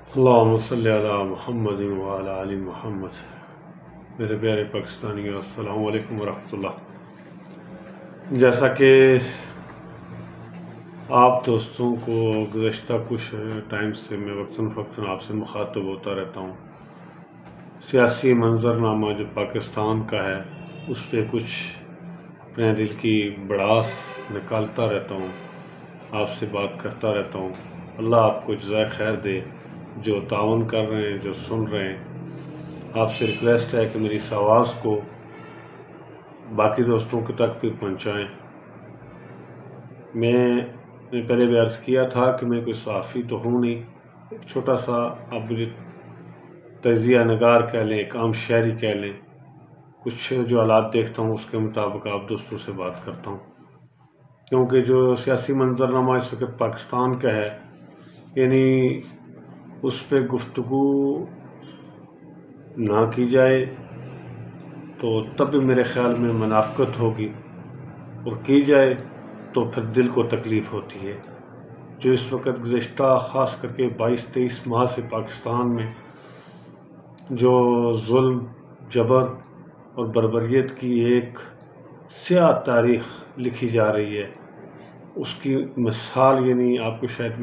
اللہم صلی علی محمد وعلی آل محمد۔ میرے پیارے پاکستانیوں، السلام علیکم ورحمۃ اللہ۔ جیسا کہ آپ دوستوں کو گزشتہ کچھ ٹائم سے میں وقتاً فوقتاً آپ سے مخاطب ہوتا رہتا ہوں، سیاسی منظرنامہ جو پاکستان کا ہے اس پہ کچھ اپنے دل کی بڑاس نکالتا رہتا ہوں، آپ سے بات کرتا رہتا ہوں۔ اللہ آپ کو جزائے خیر دے، جو تعاون کر رہے ہیں، جو سن رہے ہیں۔ آپ سے ریکویسٹ ہے کہ میری اس آواز کو باقی دوستوں کے تک بھی پہنچائیں۔ میں نے پہلے بھی عرض کیا تھا کہ میں کوئی صحافی تو ہوں نہیں، ایک چھوٹا سا آپ مجھے تجزیہ نگار کہہ لیں، ایک عام شہری کہہ لیں، کچھ جو حالات دیکھتا ہوں اس کے مطابق آپ دوستوں سے بات کرتا ہوں، کیونکہ جو سیاسی منظرنامہ اس وقت پاکستان کا ہے، یعنی اس پہ گفتگو نہ کی جائے تو تب بھی میرے خیال میں منافقت ہوگی، اور کی جائے تو پھر دل کو تکلیف ہوتی ہے۔ جو اس وقت گزشتہ خاص کر کے 22-23 ماہ سے پاکستان میں جو ظلم، جبر اور بربریت کی ایک سیاہ تاریخ لکھی جا رہی ہے، اس کی مثال یعنی آپ کو شاید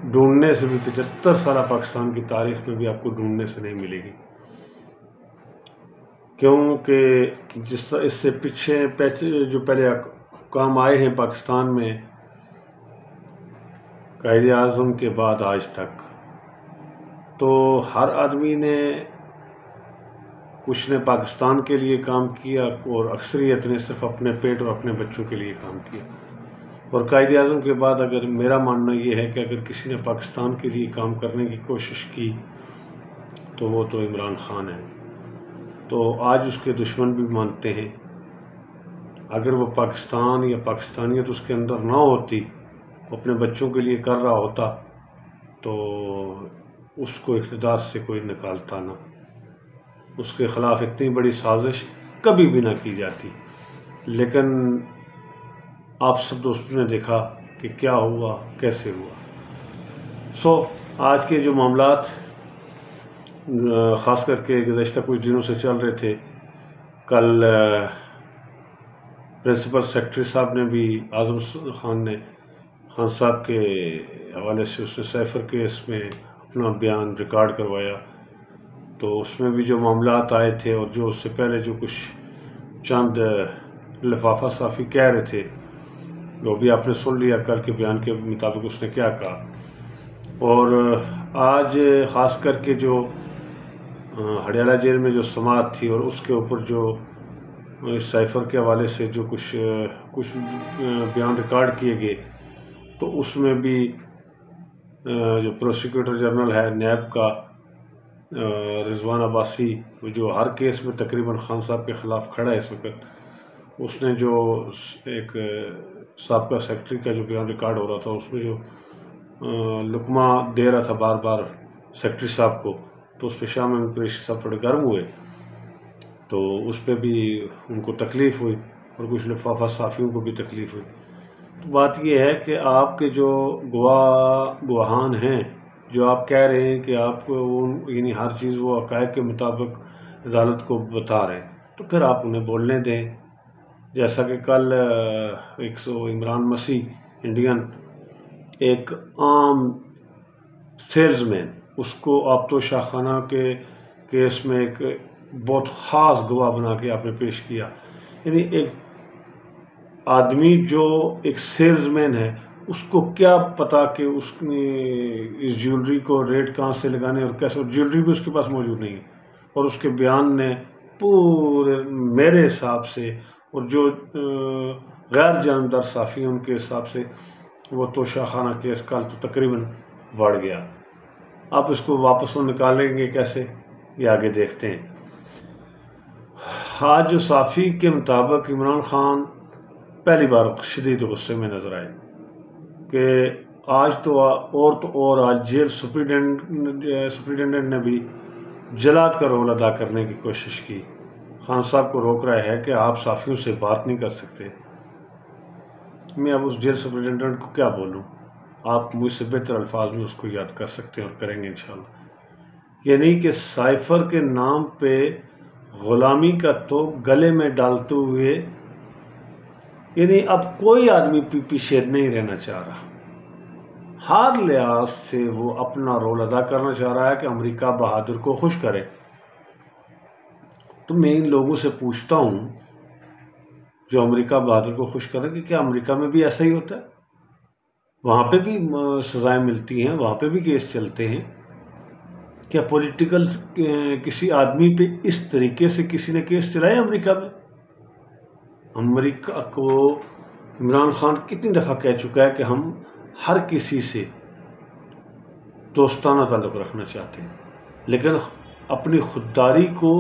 ڈھونڈنے سے بھی 75 سالہ پاکستان کی تاریخ میں بھی آپ کو ڈھونڈنے سے نہیں ملے گی، کیونکہ جس طرح اس سے پیچھے جو پہلے حکام آئے ہیں پاکستان میں قائد اعظم کے بعد آج تک، تو ہر آدمی نے کچھ نے پاکستان کے لیے کام کیا اور اکثریت نے صرف اپنے پیٹ اور اپنے بچوں کے لیے کام کیا۔ اور قائد اعظم کے بعد اگر میرا ماننا یہ ہے کہ اگر کسی نے پاکستان کے لیے کام کرنے کی کوشش کی تو وہ تو عمران خان ہے، تو آج اس کے دشمن بھی مانتے ہیں اگر وہ پاکستان یا پاکستانیت اس کے اندر نہ ہوتی، اپنے بچوں کے لیے کر رہا ہوتا، تو اس کو اقتدار سے کوئی نکالتا نہ، اس کے خلاف اتنی بڑی سازش کبھی بھی نہ کی جاتی۔ لیکن آپ سب دوستوں نے دیکھا کہ کیا ہوا، کیسے ہوا۔ آج کے جو معاملات خاص کر کے گزشتہ کچھ دنوں سے چل رہے تھے، کل پرنسپل سیکرٹری صاحب نے بھی اعظم خان صاحب کے حوالے سے اس نے سائفر کیس میں اپنا بیان ریکارڈ کروایا، تو اس میں بھی جو معاملات آئے تھے اور جو اس سے پہلے جو کچھ چند لفافہ صحافی کہہ رہے تھے وہ بھی آپ نے سن لیا، کل کے بیان کے مطابق اس نے کیا کہا۔ اور آج خاص کر کے جو ہڑیالہ جیل میں جو سماعت تھی اور اس کے اوپر جو اس سائفر کے حوالے سے جو کچھ بیان ریکارڈ کیے گئے، تو اس میں بھی جو پروسیکیوٹر جنرل ہے نیب کا رضوان عباسی، جو ہر کیس میں تقریباً خان صاحب کے خلاف کھڑا ہے اس وقت، اس نے جو ایک سابقہ سیکرٹری کا جو بیان ریکارڈ ہو رہا تھا اس میں جو لقمہ دے رہا تھا بار بار سیکرٹری صاحب کو، تو اس پہ شاہ محمود قریشی صاحب تھوڑے گرم ہوئے، تو اس پہ بھی ان کو تکلیف ہوئی اور کچھ لفافہ صحافیوں کو بھی تکلیف ہوئی۔ تو بات یہ ہے کہ آپ کے جو گواہان ہیں، جو آپ کہہ رہے ہیں کہ آپ کو یعنی ہر چیز وہ حقائق کے مطابق عدالت کو بتا رہے ہیں، تو پھر آپ انہیں بولنے دیں۔ جیسا کہ کل عمران مسیح انڈین ایک عام سیلز مین، اس کو آپتو شاخانہ کے کیس میں ایک بہت خاص گواہ بنا کے آپ نے پیش کیا، یعنی ایک آدمی جو ایک سیلز مین ہے، اس کو کیا پتا کہ اس نے اس جیولری کو ریٹ کہاں سے لگانے اور کیسے، اور جیولری بھی اس کے پاس موجود نہیں ہے، اور اس کے بیان نے پورے میرے حساب سے اور جو غیر جانبدار صحافی ہیں ان کے حساب سے وہ توشہ خانہ کیس کل تو تقریباً بڑھ گیا۔ آپ اس کو واپس وہ نکالیں گے کیسے، یہ آگے دیکھتے ہیں۔ آج جو صحافی کے مطابق عمران خان پہلی بار شدید غصے میں نظر آئے کہ آج تو اور آج جیل سپرنٹینڈنٹ نے بھی جلاد کا رول ادا کرنے کی کوشش کی، خان صاحب کو روک رہا ہے کہ آپ صحافیوں سے بات نہیں کر سکتے۔ میں اب اس جیل سپرنٹینڈنٹ کو کیا بولوں؟ آپ مجھ سے بہتر الفاظ میں اس کو یاد کر سکتے ہیں اور کریں گے انشاءاللہ۔ یعنی کہ سائفر کے نام پہ غلامی کا تو گلے میں ڈالتے ہوئے، یعنی اب کوئی آدمی پیچھے نہیں رہنا چاہ رہا، ہر لحاظ سے وہ اپنا رول ادا کرنا چاہ رہا ہے کہ امریکہ بہادر کو خوش کرے۔ تو میں ان لوگوں سے پوچھتا ہوں جو امریکہ بہادر کو خوش کریں کہ کیا امریکہ میں بھی ایسا ہی ہوتا ہے؟ وہاں پہ بھی سزائیں ملتی ہیں، وہاں پہ بھی کیس چلتے ہیں؟ کیا پولیٹیکل کسی آدمی پہ اس طریقے سے کسی نے کیس چلائے امریکہ میں؟ امریکہ کو عمران خان کتنی دفعہ کہہ چکا ہے کہ ہم ہر کسی سے دوستانہ تعلق رکھنا چاہتے ہیں، لیکن اپنی خودداری کو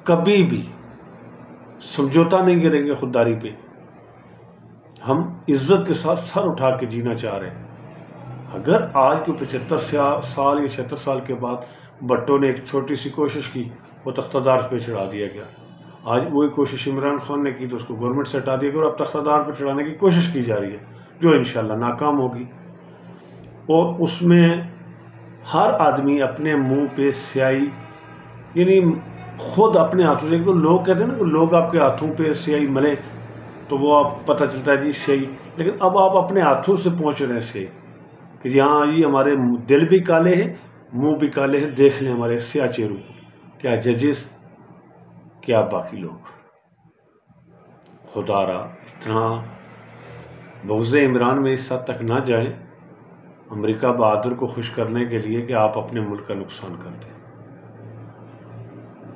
کبھی بھی سمجھوتا نہیں کریں گے۔ خودداری پہ ہم عزت کے ساتھ سر اٹھا کے جینا چاہ رہے ہیں۔ اگر آج کے 75 سال یا 76 سال کے بعد بھٹو نے ایک چھوٹی سی کوشش کی، وہ تختہ دار پہ چڑھا دیا گیا، آج وہی کوشش عمران خان نے کی تو اس کو گورنمنٹ سے ہٹا دیا گیا، اور اب تختہ دار پہ چڑھانے کی کوشش کی جا رہی ہے جو انشاءاللہ ناکام ہوگی۔ اور اس میں ہر آدمی اپنے منہ پہ سیاہی، یعنی خود اپنے ہاتھوں سے، تو لوگ کہتے ہیں نا کہ لوگ آپ کے ہاتھوں پہ سیاہی ملے تو وہ آپ پتہ چلتا ہے جی سیاہی، لیکن اب آپ اپنے ہاتھوں سے پہنچ رہے ہیں سیاہی کہ یہاں جی ہمارے دل بھی کالے ہیں، منہ بھی کالے ہیں، دیکھ لیں ہمارے سیاہ چہروں کو، کیا ججز، کیا باقی لوگ۔ خدا را اتنا بغض عمران میں اس حد تک نہ جائیں امریکہ بہادر کو خوش کرنے کے لیے کہ آپ اپنے ملک کا نقصان کر دیں۔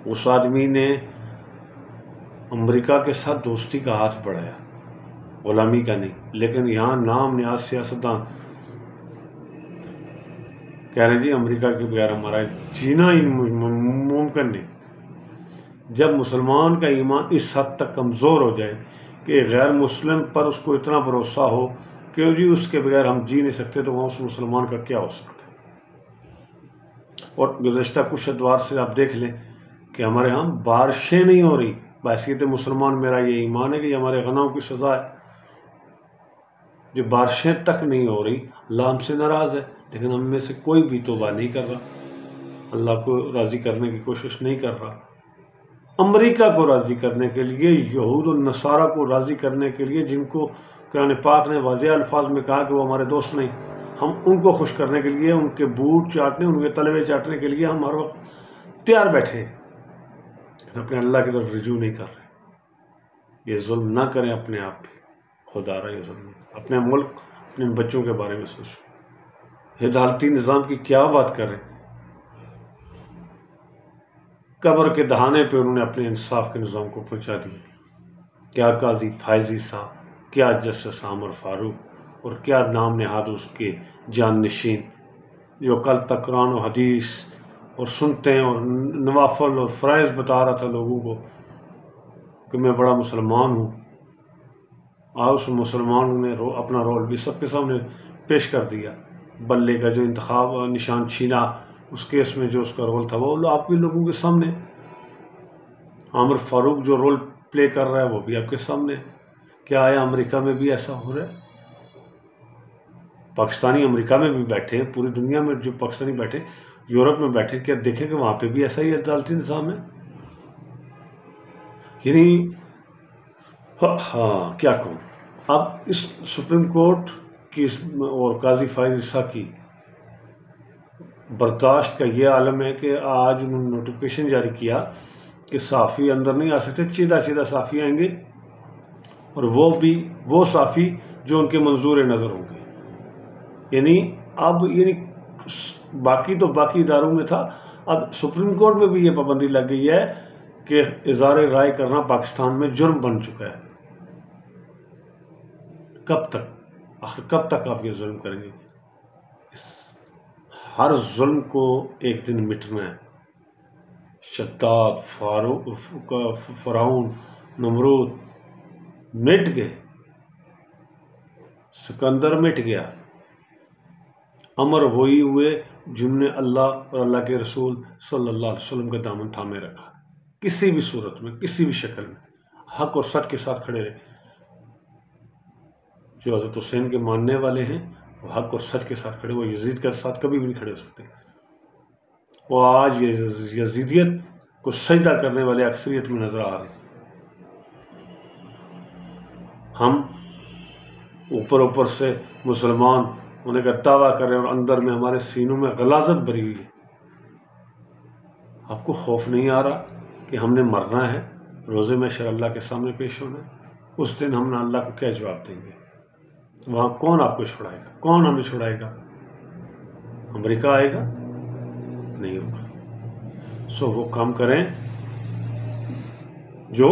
اس آدمی نے امریکہ کے ساتھ دوستی کا ہاتھ بڑھایا، غلامی کا نہیں، لیکن یہاں نام نیاز سیاستدان کہہ رہے ہیں جی امریکہ کے بغیر ہمارا جینا ہی ممکن نہیں۔ جب مسلمان کا ایمان اس حد تک کمزور ہو جائے کہ غیر مسلم پر اس کو اتنا بھروسہ ہو کہ جی اس کے بغیر ہم جی نہیں سکتے، تو وہاں اس مسلمان کا کیا ہو سکتا ہے؟ اور گزشتہ کچھ ادوار سے آپ دیکھ لیں کہ ہمارے ہاں بارشیں نہیں ہو رہی۔ بحیثیت مسلمان میرا یہ ایمان ہے کہ یہ ہمارے غناؤں کی سزا ہے، جو بارشیں تک نہیں ہو رہی۔ اللہ ہم سے ناراض ہے، لیکن ہم میں سے کوئی بھی توبہ نہیں کر رہا، اللہ کو راضی کرنے کی کوشش نہیں کر رہا۔ امریکہ کو راضی کرنے کے لیے، یہود و نصارہ کو راضی کرنے کے لیے، جن کو قرآن پاک نے واضح الفاظ میں کہا کہ وہ ہمارے دوست نہیں، ہم ان کو خوش کرنے کے لیے، ان کے بوٹ چاٹنے، ان کے تلوے چاٹنے کے لیے ہم ہر وقت تیار بیٹھے ہیں، اپنے اللہ کی طرف رجوع نہیں کر رہے۔ یہ ظلم نہ کریں اپنے آپ پہ، خدا را یہ ظلم، اپنے ملک، اپنے بچوں کے بارے میں سوچیں۔ عدالتی نظام کی کیا بات کر رہے ہیں؟ قبر کے دہانے پہ انہوں نے اپنے انصاف کے نظام کو پہنچا دیا۔ کیا قاضی فائزی صاحب، کیا جسٹس عامر فاروق، اور کیا نام نہاد اس کے جان نشین، جو کل تک قرآن و حدیث اور سنتے ہیں اور نوافل اور فرائض بتا رہا تھا لوگوں کو کہ میں بڑا مسلمان ہوں۔ آج اس مسلمان نے اپنا رول بھی سب کے سامنے پیش کر دیا۔ بلے کا جو انتخاب نشان چھینا، اس کیس میں جو اس کا رول تھا وہ آپ بھی لوگوں کے سامنے۔ عامر فاروق جو رول پلے کر رہا ہے وہ بھی آپ کے سامنے۔ کیا آیا امریکہ میں بھی ایسا ہو رہا ہے؟ پاکستانی امریکہ میں بھی بیٹھے ہیں، پوری دنیا میں جو پاکستانی بیٹھے، یورپ میں بیٹھے، کیا دیکھیں کہ وہاں پہ بھی ایسا ہی عدالتی نظام ہے؟ یعنی ہاں کیا کہوں۔ اب اس سپریم کورٹ کی اور قاضی فائز عیسیٰ کی برداشت کا یہ عالم ہے کہ آج انہوں نے نوٹیفیکیشن جاری کیا کہ صحافی اندر نہیں آ سکتے، چیدہ صحافی آئیں گے، اور وہ بھی وہ صحافی جو ان کے منظور نظر ہوں گے۔ یعنی باقی تو باقی اداروں میں تھا، اب سپریم کورٹ میں بھی یہ پابندی لگ گئی ہے کہ اظہار رائے کرنا پاکستان میں جرم بن چکا ہے۔ کب تک، آخر کب تک آپ یہ ظلم کریں گے؟ ہر ظلم کو ایک دن مٹنا ہے۔ شداد، فرعون، نمرود مٹ گئے، سکندر مٹ گیا، امر وہی ہوئے جن نے اللہ اور اللہ کے رسول صلی اللہ علیہ وسلم کا دامن تھامے رکھا، کسی بھی صورت میں، کسی بھی شکل میں حق اور سچ کے ساتھ کھڑے رہے۔ جو حضرت حسین کے ماننے والے ہیں وہ حق اور سچ کے ساتھ کھڑے، وہ یزید کے ساتھ کبھی بھی نہیں کھڑے ہو سکتے. وہ آج یزیدیت کو سجدہ کرنے والے اکثریت میں نظر آ رہے ہیں. ہم اوپر سے مسلمان ہونے کا دعویٰ کر رہے ہیں اور اندر میں ہمارے سینوں میں غلاظت بھری ہوئی ہے. آپ کو خوف نہیں آ رہا کہ ہم نے مرنا ہے، روز محشر اللہ کے سامنے پیش ہونا ہے؟ اس دن ہم اللہ کو کیا جواب دیں گے؟ وہاں کون آپ کو چھڑائے گا؟ کون ہمیں چھڑائے گا؟ امریکہ آئے گا؟ نہیں ہوگا. وہ کام کریں جو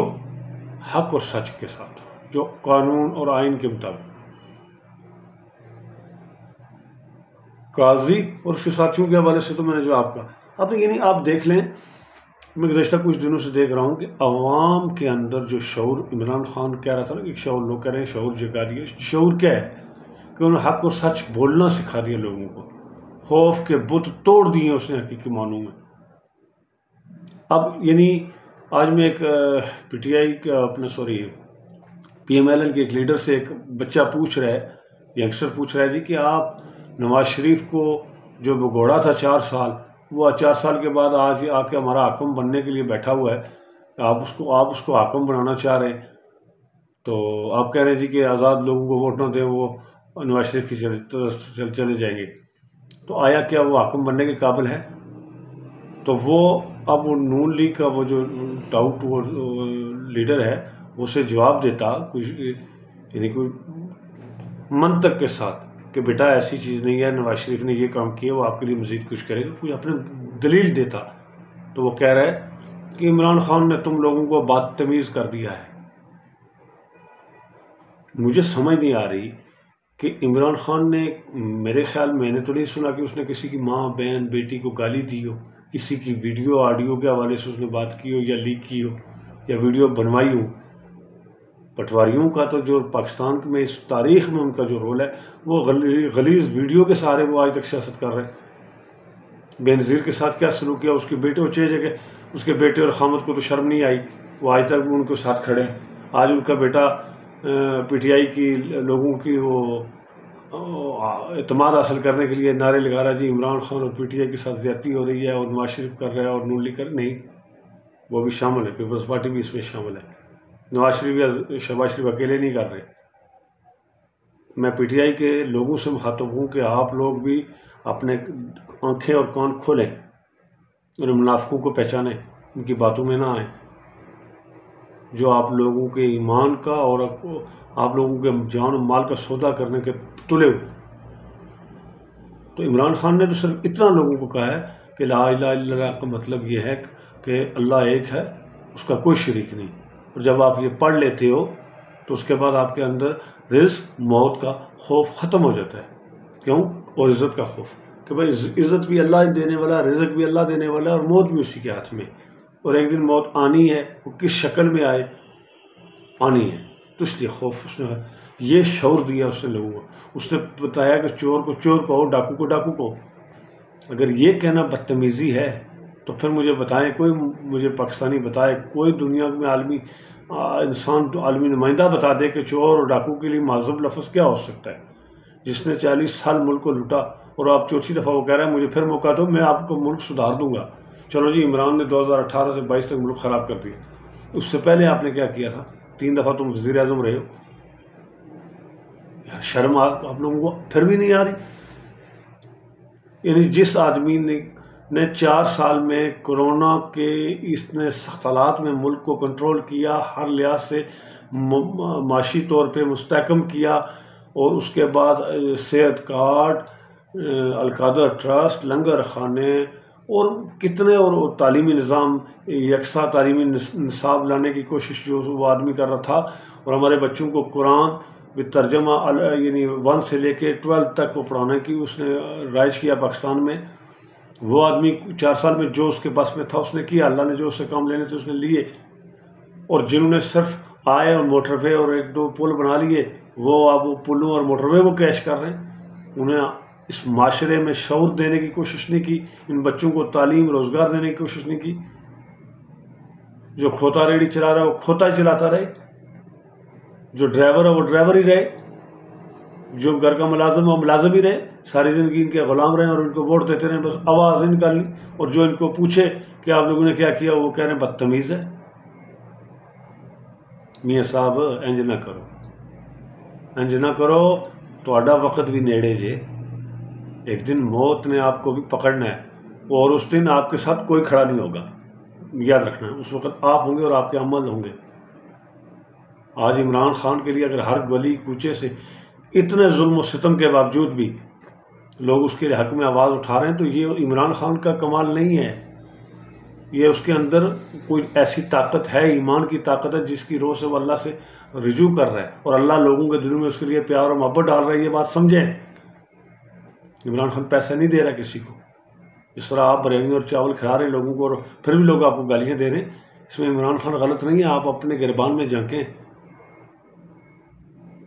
حق اور سچ کے ساتھ، جو قانون اور آئین کے مطابق. قاضی اور اس کے ساتھیوں کے حوالے سے تو میں نے جو آپ کا اب یعنی آپ دیکھ لیں، میں گزشتہ کچھ دنوں سے دیکھ رہا ہوں کہ عوام کے اندر جو شعور، عمران خان کہہ رہا تھا نا کہ شعور، لوگ کہہ رہے ہیں شعور جگا دیے. شعور کیا ہے کہ انہوں نے حق اور سچ بولنا سکھا دیا لوگوں کو، خوف کے بت توڑ دیے اس نے حقیقی معنوں میں. اب یعنی آج میں ایک پی ٹی آئی کا پی ایم ایل این کے ایک لیڈر سے ایک بچہ پوچھ رہا ہے، ینگسٹر پوچھ رہا ہے جی کہ آپ نواز شریف کو جو بگوڑا تھا 4 سال، وہ 4 سال کے بعد آج آ کے ہمارا حاکم بننے کے لیے بیٹھا ہوا ہے، آپ اس کو حاکم بنانا چاہ رہے ہیں، تو آپ کہہ رہے ہیں جی کہ آزاد لوگوں کو ووٹ نہ دیں، وہ نواز شریف کی چلے جائیں گے. تو آیا کیا وہ حاکم بننے کے قابل ہے؟ تو وہ اب وہ نون لیگ کا وہ جو ٹاؤٹ وہ لیڈر ہے اسے جواب دیتا کچھ یعنی کوئی منطق کے ساتھ کہ بیٹا ایسی چیز نہیں ہے، نواز شریف نے یہ کام کیا، وہ آپ کے لیے مزید کچھ کرے گا، کوئی اپنے دلیل دیتا. تو وہ کہہ رہا ہے کہ عمران خان نے تم لوگوں کو بدتمیز کر دیا ہے. مجھے سمجھ نہیں آ رہی کہ عمران خان نے، میرے خیال میں نے تو نہیں سنا کہ اس نے کسی کی ماں، بہن، بیٹی کو گالی دی ہو، کسی کی ویڈیو آڈیو کے حوالے سے اس نے بات کی ہو یا لیک کی ہو یا ویڈیو بنوائی ہو. پٹواریوں کا تو جو پاکستان میں اس تاریخ میں ان کا جو رول ہے، وہ غلیظ ویڈیو کے سہارے وہ آج تک سیاست کر رہے ہیں. بے نظیر کے ساتھ کیا سلوک کیا اس کے بیٹے، وہ چھ جگہ اس کے بیٹے اور خامد کو تو شرم نہیں آئی، وہ آج تک ان کے ساتھ کھڑے ہیں. آج ان کا بیٹا پی ٹی آئی کی لوگوں کی وہ اعتماد حاصل کرنے کے لیے نعرے لگا رہا ہے جی عمران خان اور پی ٹی آئی کے ساتھ زیادتی ہو رہی ہے اور نواز شریف کر رہا ہے اور نون لیگ کر، نہیں، وہ بھی شامل ہے، پیپلز پارٹی بھی اس میں شامل ہے. نواز شریف یا شہباز شریف اکیلے نہیں کر رہے. میں پی ٹی آئی کے لوگوں سے مخاطب ہوں کہ آپ لوگ بھی اپنے آنکھیں اور کان کھولیں، ان منافقوں کو پہچانیں، ان کی باتوں میں نہ آئیں جو آپ لوگوں کے ایمان کا اور آپ لوگوں کے جان و مال کا سودا کرنے کے تلے ہوئے. تو عمران خان نے تو صرف اتنا لوگوں کو کہا ہے کہ لا الہ الا اللہ کا مطلب یہ ہے کہ اللہ ایک ہے، اس کا کوئی شریک نہیں. اور جب آپ یہ پڑھ لیتے ہو تو اس کے بعد آپ کے اندر رزق، موت کا خوف ختم ہو جاتا ہے. کیوں؟ اور عزت کا خوف کہ بھائی عزت بھی اللہ دینے والا، رزق بھی اللہ دینے والا اور موت بھی اسی کے ہاتھ میں. اور ایک دن موت آنی ہے، وہ کس شکل میں آئے آنی ہے. تو اس لیے خوف اس نے یہ شعور دیا اس نے لوگوں کو. اس نے بتایا کہ چور کو چور کہو، ڈاکو کو ڈاکو کہو. اگر یہ کہنا بدتمیزی ہے تو پھر مجھے بتائیں، کوئی مجھے پاکستانی بتائے، کوئی دنیا میں عالمی انسان تو عالمی نمائندہ بتا دے کہ چور اور ڈاکو کے لیے معذب لفظ کیا ہو سکتا ہے. جس نے 40 سال ملک کو لوٹا اور آپ چوتھی دفعہ وہ کہہ رہے ہیں مجھے پھر موقع دو، میں آپ کو ملک سدھار دوں گا. چلو جی، عمران نے 2018 سے 22 تک ملک خراب کر دیا. اس سے پہلے آپ نے کیا کیا تھا؟ 3 دفعہ تم وزیر اعظم رہے ہو. یار شرم آپ لوگوں کو پھر بھی نہیں آ رہی. یعنی جس آدمی نے 4 سال میں کورونا کے اس نے سخت حالات میں ملک کو کنٹرول کیا، ہر لحاظ سے معاشی طور پہ مستحکم کیا، اور اس کے بعد صحت کارڈ، القادر ٹرسٹ، لنگر خانے اور کتنے اور تعلیمی نظام، یکساں تعلیمی نصاب لانے کی کوشش جو وہ آدمی کر رہا تھا، اور ہمارے بچوں کو قرآن ترجمہ یعنی 1 سے لے کے 12 تک کو پڑھانے کی اس نے رائج کیا پاکستان میں. وہ آدمی 4 سال میں جو اس کے پاس میں تھا اس نے کیا. اللہ نے جو اس سے کام لینے تھے اس نے لیے. اور جنہوں نے صرف آئے اور موٹر وے اور 1-2 پل بنا لیے، وہ اب وہ پلوں اور موٹر وے وہ کیش کر رہے ہیں. انہیں اس معاشرے میں شعور دینے کی کوشش نہیں کی، ان بچوں کو تعلیم، روزگار دینے کی کوشش نہیں کی. جو کھوتا ریڑھی چلا رہا ہے وہ کھوتا ہی چلاتا رہے، جو ڈرائیور ہے وہ ڈرائیور ہی رہے. جو گھر کا ملازم وہ ملازم ہی رہے، ساری زندگی ان کے غلام رہے اور ان کو ووٹ دیتے رہے، بس آواز نہیں نکالنی، اور جو ان کو پوچھے کہ آپ لوگوں نے کیا کیا وہ کہہ رہے ہیں بدتمیز ہے۔ میاں صاحب انج نہ کرو، انج نہ کرو، تہاڈا وقت بھی نیڑے جے، ایک دن موت نے آپ کو بھی پکڑنا ہے، اور اس دن آپ کے ساتھ کوئی کھڑا نہیں ہوگا، یاد رکھنا ہے، اس وقت آپ ہوں گے اور آپ کے عمل ہوں گے۔ آج عمران خان کے لیے اگر ہر گلی کوچے سے اتنے ظلم و ستم کے باوجود بھی لوگ اس کے حق میں آواز اٹھا رہے ہیں، تو یہ عمران خان کا کمال نہیں ہے، یہ اس کے اندر کوئی ایسی طاقت ہے، ایمان کی طاقت ہے، جس کی روح سے وہ اللہ سے رجوع کر رہا ہے، اور اللہ لوگوں کے دلوں میں اس کے لیے پیار اور محبت ڈال رہا ہے۔ یہ بات سمجھیں، عمران خان پیسہ نہیں دے رہا کسی کو، اس طرح آپ بریانی اور چاول کھلا رہے ہیں لوگوں کو اور پھر بھی لوگ آپ کو گالیاں دے رہے ہیں، اس میں عمران خان غلط نہیں ہے۔ آپ اپنے گربان میں جھانکیں،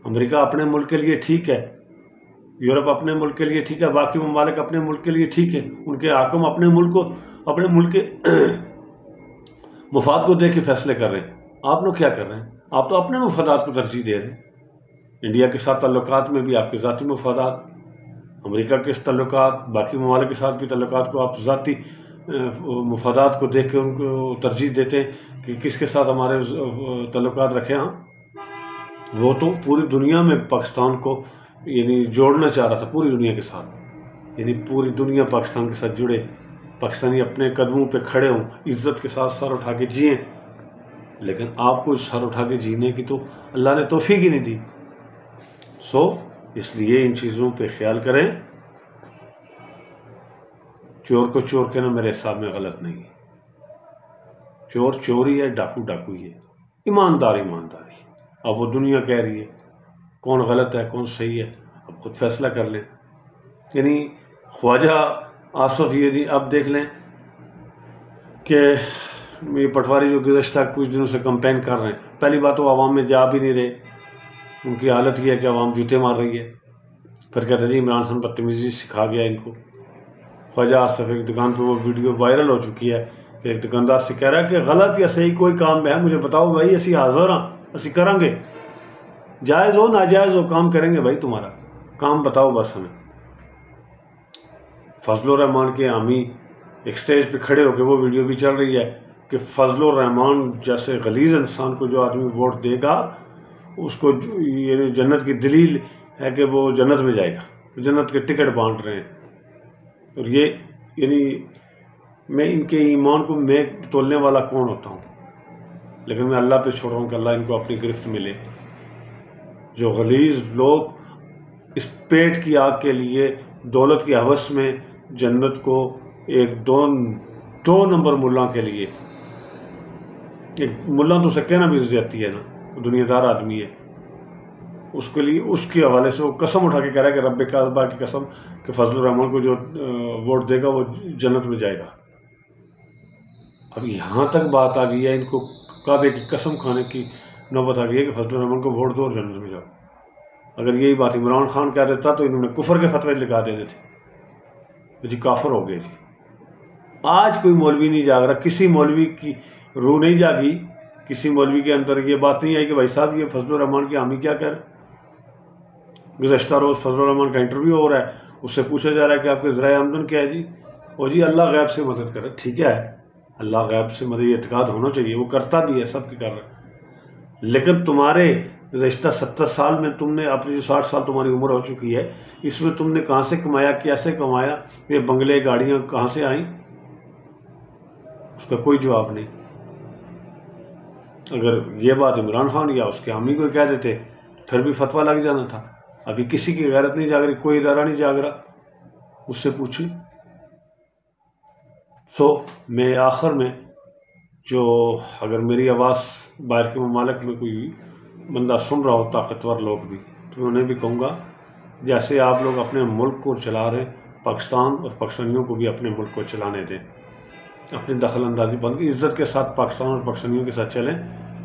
امریکہ اپنے ملک کے لیے ٹھیک ہے، یورپ اپنے ملک کے لیے ٹھیک ہے، باقی ممالک اپنے ملک کے لیے ٹھیک ہے، ان کے حاکم اپنے ملک کے مفاد کو دیکھ کے فیصلے کر رہے ہیں۔ آپ لوگ کیا کر رہے ہیں؟ آپ تو اپنے مفادات کو ترجیح دے رہے ہیں۔ انڈیا کے ساتھ تعلقات میں بھی آپ کے ذاتی مفادات، امریکہ کے تعلقات، باقی ممالک کے ساتھ بھی تعلقات کو آپ ذاتی مفادات کو دیکھ کے ان کو ترجیح دیتے ہیں کہ کس کے ساتھ ہمارے تعلقات رکھیں۔ ہاں، وہ تو پوری دنیا میں پاکستان کو یعنی جوڑنا چاہ رہا تھا، پوری دنیا کے ساتھ، یعنی پوری دنیا پاکستان کے ساتھ جڑے، پاکستانی اپنے قدموں پہ کھڑے ہوں، عزت کے ساتھ سر اٹھا کے جئیں، لیکن آپ کو سر اٹھا کے جینے کی تو اللہ نے توفیق ہی نہیں دی۔ اس لیے ان چیزوں پہ خیال کریں۔ چور کو چور کہنا میرے حساب میں غلط نہیں ہے، چور چوری ہے، ڈاکو ڈاکوئی ہے، ایماندار ایمانداری۔ اب وہ دنیا کہہ رہی ہے کون غلط ہے کون صحیح ہے، اب خود فیصلہ کر لیں۔ یعنی خواجہ آصف یہ اب دیکھ لیں کہ یہ پٹواری جو گزشتہ کچھ دنوں سے کمپین کر رہے ہیں، پہلی بات وہ عوام میں جا بھی نہیں رہے، ان کی حالت یہ ہے کہ عوام جوتے مار رہی ہے، پھر کہتے ہیں جی عمران خان بدتمیزی سکھا گیا ان کو۔ خواجہ آصف ایک دکان پہ وہ ویڈیو وائرل ہو چکی ہے کہ ایک دکاندار سے کہہ رہا ہے کہ غلط یا صحیح کوئی کام ہے مجھے بتاؤ بھائی، اسی حاضر ہاں، اسی کریں گے، جائز ہو ناجائز ہو کام کریں گے بھائی، تمہارا کام بتاؤ بس ہمیں۔ فضل الرحمان کے حامی ایک سٹیج پہ کھڑے ہو کے وہ ویڈیو بھی چل رہی ہے کہ فضل الرحمان جیسے غلیظ انسان کو جو آدمی ووٹ دے گا اس کو یہ جنت کی دلیل ہے کہ وہ جنت میں جائے گا، جنت کے ٹکٹ بانٹ رہے ہیں۔ اور یہ یعنی میں ان کے ایمان کو میں تولنے والا کون ہوتا ہوں، لیکن میں اللہ پہ چھوڑ رہا ہوں کہ اللہ ان کو اپنی گرفت میں لے۔ جو غلیظ لوگ اس پیٹ کی آگ کے لیے دولت کی ہوس میں جنت کو ایک دو نمبر ملا کے لیے، ایک ملا تو اسے کہنا بھی زیادتی ہے نا، وہ دنیا دار آدمی ہے، اس کے لیے اس کے حوالے سے وہ قسم اٹھا کے کہہ رہا ہے کہ رب کعبہ کی قسم کہ فضل الرحمان کو جو ووٹ دے گا وہ جنت میں جائے گا۔ اب یہاں تک بات آ گئی ہے، ان کو کعبے کی قسم کھانے کی نوبت آ گئی ہے کہ فضل الرحمان کو ووٹ دو اور جنت میں جاؤ۔ اگر یہی بات عمران خان کہہ دیتا تو انہوں نے کفر کے فتوے لگا دینے تھے، جی کافر ہو گئے جی۔ آج کوئی مولوی نہیں جاگ رہا، کسی مولوی کی روح نہیں جاگی، کسی مولوی کے اندر یہ بات نہیں آئی کہ بھائی صاحب یہ فضل الرحمان کے حامی کیا کہہ رہے ہیں۔ گزشتہ روز فضل الرحمان کا انٹرویو ہو رہا ہے، اس سے پوچھا جا رہا ہے کہ آپ کے ذرائع آمدن کیا ہے جی، اور جی اللہ غیب سے مدد کرے، ٹھیک ہے اللہ غیب سے مدد اعتقاد ہونا چاہیے، وہ کرتا بھی ہے، سب کی کر رہا ہے، لیکن تمہارے گزشتہ 70 سال میں تم نے اپنی جو 60 سال تمہاری عمر ہو چکی ہے، اس میں تم نے کہاں سے کمایا، کیسے کمایا، یہ بنگلے گاڑیاں کہاں سے آئیں، اس کا کوئی جواب نہیں۔ اگر یہ بات عمران خان یا اس کے حامی کو کہہ دیتے پھر بھی فتویٰ لگ جانا تھا۔ ابھی کسی کی غیرت نہیں جاگ رہی، کوئی ادارہ نہیں جاگ رہا، اس سے پوچھیں۔ میں آخر میں جو اگر میری آواز باہر کے ممالک میں کوئی بندہ سن رہا ہو، طاقتور لوگ بھی، تو میں انہیں بھی کہوں گا جیسے آپ لوگ اپنے ملک کو چلا رہے، پاکستان اور پاکستانیوں کو بھی اپنے ملک کو چلانے دیں، اپنی دخل اندازی بند، عزت کے ساتھ پاکستان اور پاکستانیوں کے ساتھ چلیں،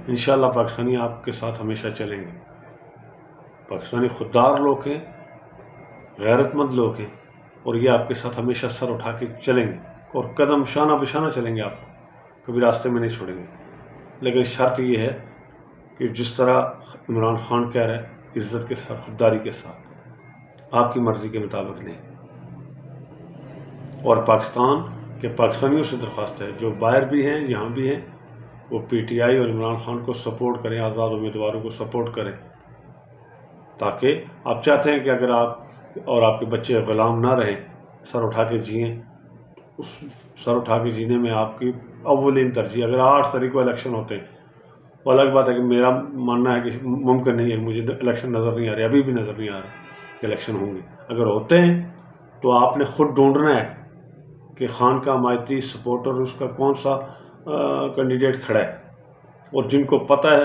انشاءاللہ پاکستانی آپ کے ساتھ ہمیشہ چلیں گے۔ پاکستانی خوددار لوگ ہیں، غیرت مند لوگ ہیں، اور یہ آپ کے ساتھ ہمیشہ سر اٹھا کے چلیں گے اور قدم شانہ بشانہ چلیں گے، آپ کو کبھی راستے میں نہیں چھوڑیں گے۔ لیکن شرط یہ ہے کہ جس طرح عمران خان کہہ رہا ہے، عزت کے ساتھ، خودداری کے ساتھ، آپ کی مرضی کے مطابق نہیں۔ اور پاکستان کے پاکستانیوں سے درخواست ہے، جو باہر بھی ہیں یہاں بھی ہیں، وہ پی ٹی آئی اور عمران خان کو سپورٹ کریں، آزاد امیدواروں کو سپورٹ کریں، تاکہ آپ چاہتے ہیں کہ اگر آپ اور آپ کے بچے غلام نہ رہیں، سر اٹھا کے جئیں، اس سر اٹھا کے جینے میں آپ کی اولین ترجیح، اگر 8 تاریخ کو الیکشن ہوتے ہیں، وہ الگ بات ہے کہ میرا ماننا ہے کہ ممکن نہیں ہے، مجھے الیکشن نظر نہیں آ رہے، ابھی بھی نظر نہیں آ رہے کہ الیکشن ہوں گے۔ اگر ہوتے ہیں تو آپ نے خود ڈھونڈنا ہے کہ خان کا حمایتی سپورٹر اس کا کون سا کینڈیڈیٹ کھڑا ہے، اور جن کو پتہ ہے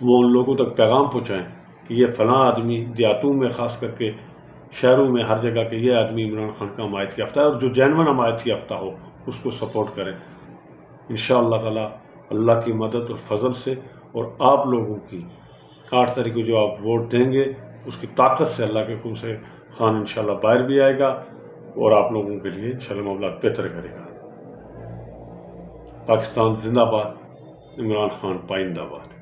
وہ ان لوگوں تک پیغام پہنچائیں کہ یہ فلاں آدمی، دیہاتوں میں خاص کر کے، شہروں میں ہر جگہ کہ یہ آدمی عمران خان کا حمایت یافتہ ہے، اور جو جینون حمایت یافتہ ہو اس کو سپورٹ کریں۔ انشاءاللہ تعالی اللہ کی مدد اور فضل سے، اور آپ لوگوں کی 8 تاریخ کو جو آپ ووٹ دیں گے اس کی طاقت سے، اللہ کے حکم سے، خان انشاءاللہ باہر بھی آئے گا اور آپ لوگوں کے لیے انشاءاللہ معاملات بہتر کرے گا۔ پاکستان زندہ باد، عمران خان پائندہ باد۔